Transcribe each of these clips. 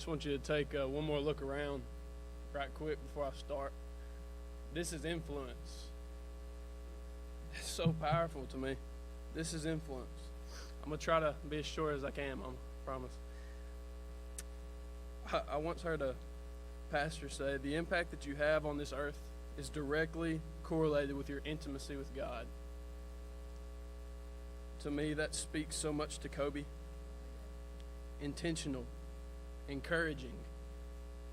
just want you to take one more look around right quick before I start. This is influence. It's so powerful to me. This is influence. I'm going to try to be as short as I can, Mama. Promise. I once heard a pastor say, the impact that you have on this earth is directly correlated with your intimacy with God. To me, that speaks so much to Kobe. Intentional, encouraging,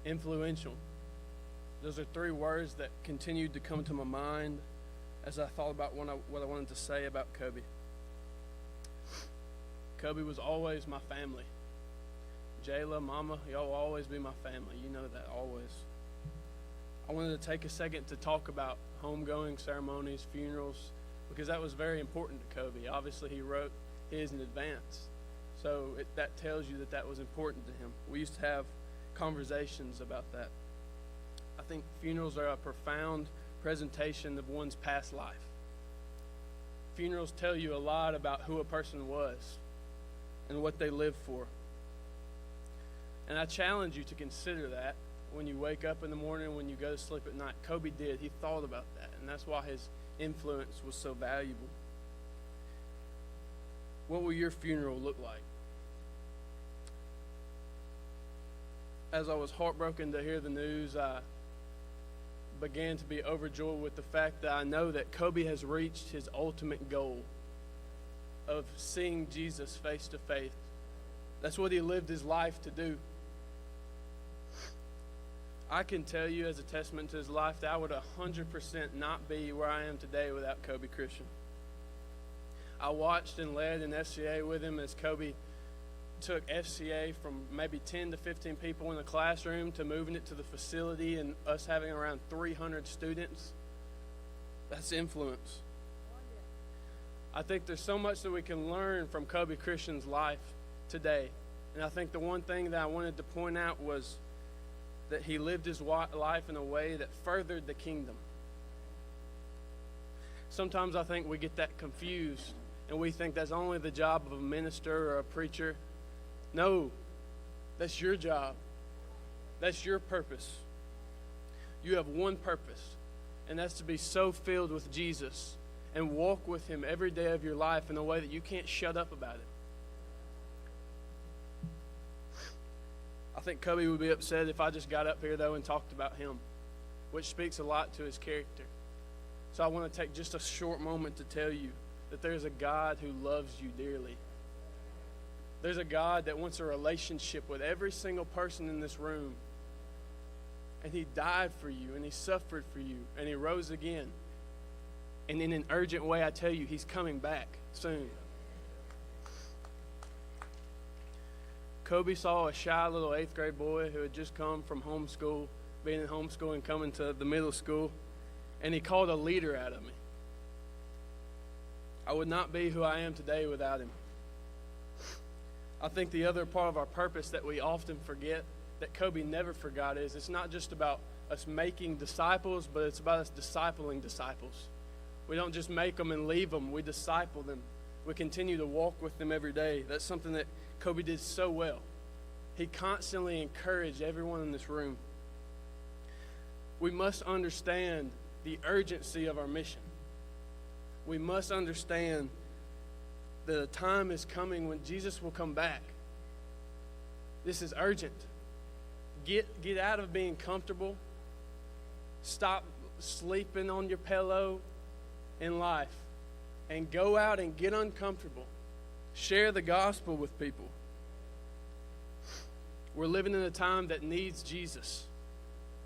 influential. Those are three words that continued to come to my mind as I thought about what I wanted to say about Kobe. Kobe was always my family. Jayla, Mama, y'all will always be my family. You know that, always. I wanted to take a second to talk about homegoing ceremonies, funerals, because that was very important to Kobe. Obviously, he wrote his in advance. So that tells you that was important to him. We used to have conversations about that. I think funerals are a profound presentation of one's past life. Funerals tell you a lot about who a person was and what they lived for. And I challenge you to consider that when you wake up in the morning, when you go to sleep at night. Kobe did. He thought about that, and that's why his influence was so valuable. What will your funeral look like? As I was heartbroken to hear the news, I began to be overjoyed with the fact that I know that Kobe has reached his ultimate goal of seeing Jesus face to face. That's what he lived his life to do. I can tell you as a testament to his life that I would 100% not be where I am today without Kobe Christian. I watched and led in FCA with him as Kobe took FCA from maybe 10 to 15 people in the classroom to moving it to the facility and us having around 300 students. That's influence. I think there's so much that we can learn from Kobe Christian's life today. And I think the one thing that I wanted to point out was that he lived his life in a way that furthered the kingdom. Sometimes I think we get that confused and we think that's only the job of a minister or a preacher. No, that's your job. That's your purpose. You have one purpose, and that's to be so filled with Jesus and walk with him every day of your life in a way that you can't shut up about it. I think Kobe would be upset if I just got up here, though, and talked about him, which speaks a lot to his character. So I want to take just a short moment to tell you that there's a God who loves you dearly. There's a God that wants a relationship with every single person in this room. And he died for you, and he suffered for you, and he rose again. And in an urgent way, I tell you, he's coming back soon. Kobe saw a shy little 8th grade boy who had just come from homeschool, being in homeschool and coming to the middle school, and he called a leader out of me. I would not be who I am today without him. I think the other part of our purpose that we often forget, that Kobe never forgot, is it's not just about us making disciples, but it's about us discipling disciples. We don't just make them and leave them. We disciple them. We continue to walk with them every day. That's something that Kobe did so well. He constantly encouraged everyone in this room. We must understand the urgency of our mission. We must understand that a time is coming when Jesus will come back. This is urgent. Get out of being comfortable. Stop sleeping on your pillow in life and go out and get uncomfortable. Share the gospel with people. We're living in a time that needs Jesus.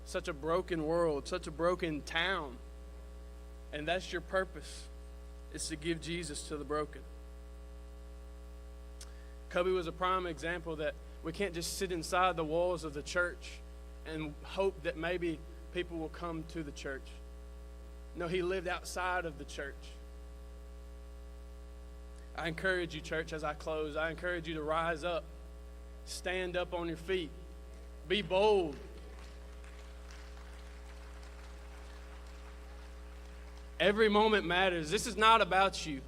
Such a broken world, such a broken town. And that's your purpose, is to give Jesus to the broken. Kobe was a prime example that we can't just sit inside the walls of the church and hope that maybe people will come to the church. No, he lived outside of the church. I encourage you, church, as I close, I encourage you to rise up. Stand up on your feet. Be bold. Every moment matters. This is not about you.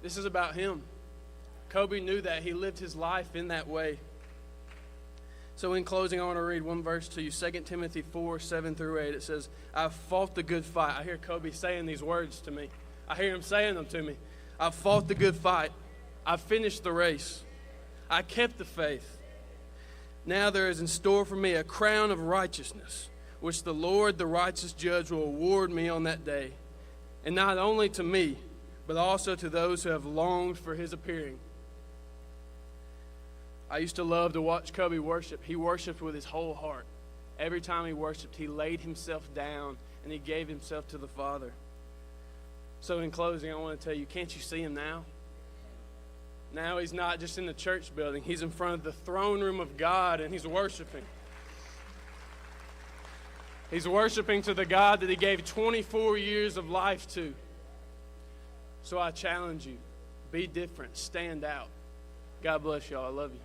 This is about him. Kobe knew that. He lived his life in that way. So in closing, I want to read one verse to you, 2 Timothy 4, 7 through 8. It says, I've fought the good fight. I hear Kobe saying these words to me. I hear him saying them to me. I've fought the good fight. I've finished the race. I kept the faith. Now there is in store for me a crown of righteousness, which the Lord, the righteous judge, will award me on that day. And not only to me, but also to those who have longed for his appearing. I used to love to watch Kobe worship. He worshiped with his whole heart. Every time he worshiped, he laid himself down and he gave himself to the Father. So in closing, I want to tell you, can't you see him now? Now he's not just in the church building. He's in front of the throne room of God and he's worshiping. He's worshiping to the God that he gave 24 years of life to. So I challenge you, be different, stand out. God bless y'all. I love you.